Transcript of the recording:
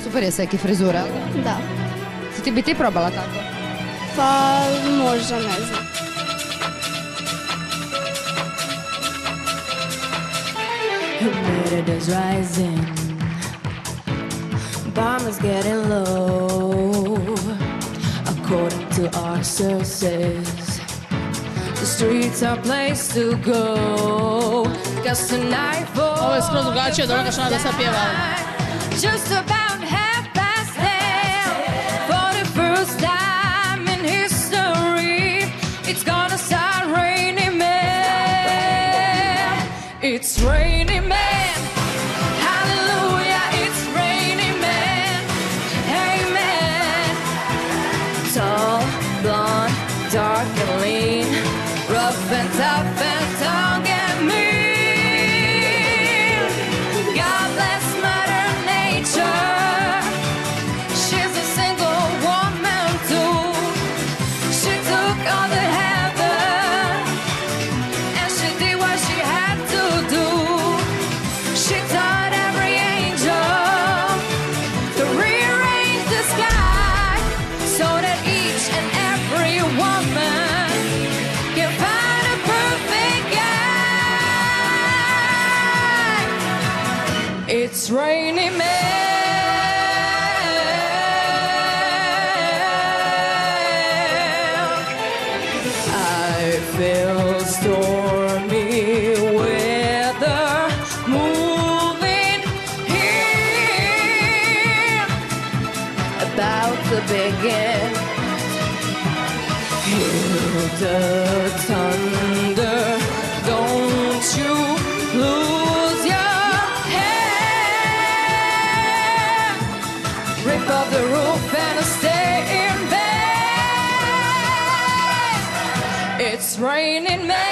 Super je Seki frizura. Da. Si bi ti probala tako? Pa možda, ne znam. Humidity is rising, bomb is getting low. According to our sources, the streets are a place to go. Cause tonight for Ovo je skroz drugačije od onoga što nam da sad pjevala. just about 10:30, for the first time in history, it's gonna start raining men. It's raining men. Hallelujah, it's raining men. Amen. Tall, blonde, dark and lean, rough and tough and tongue and mean. God bless Mother Nature. She's a single woman too. She took all the heaven and she did what she had to do. She taught every angel to rearrange the sky so that each and every woman can find a perfect guy. It's raining men. I feel stormy weather moving here, about to begin. Hear the thunder, don't you lose your head. Rip off the roof and stay in bed. It's raining men.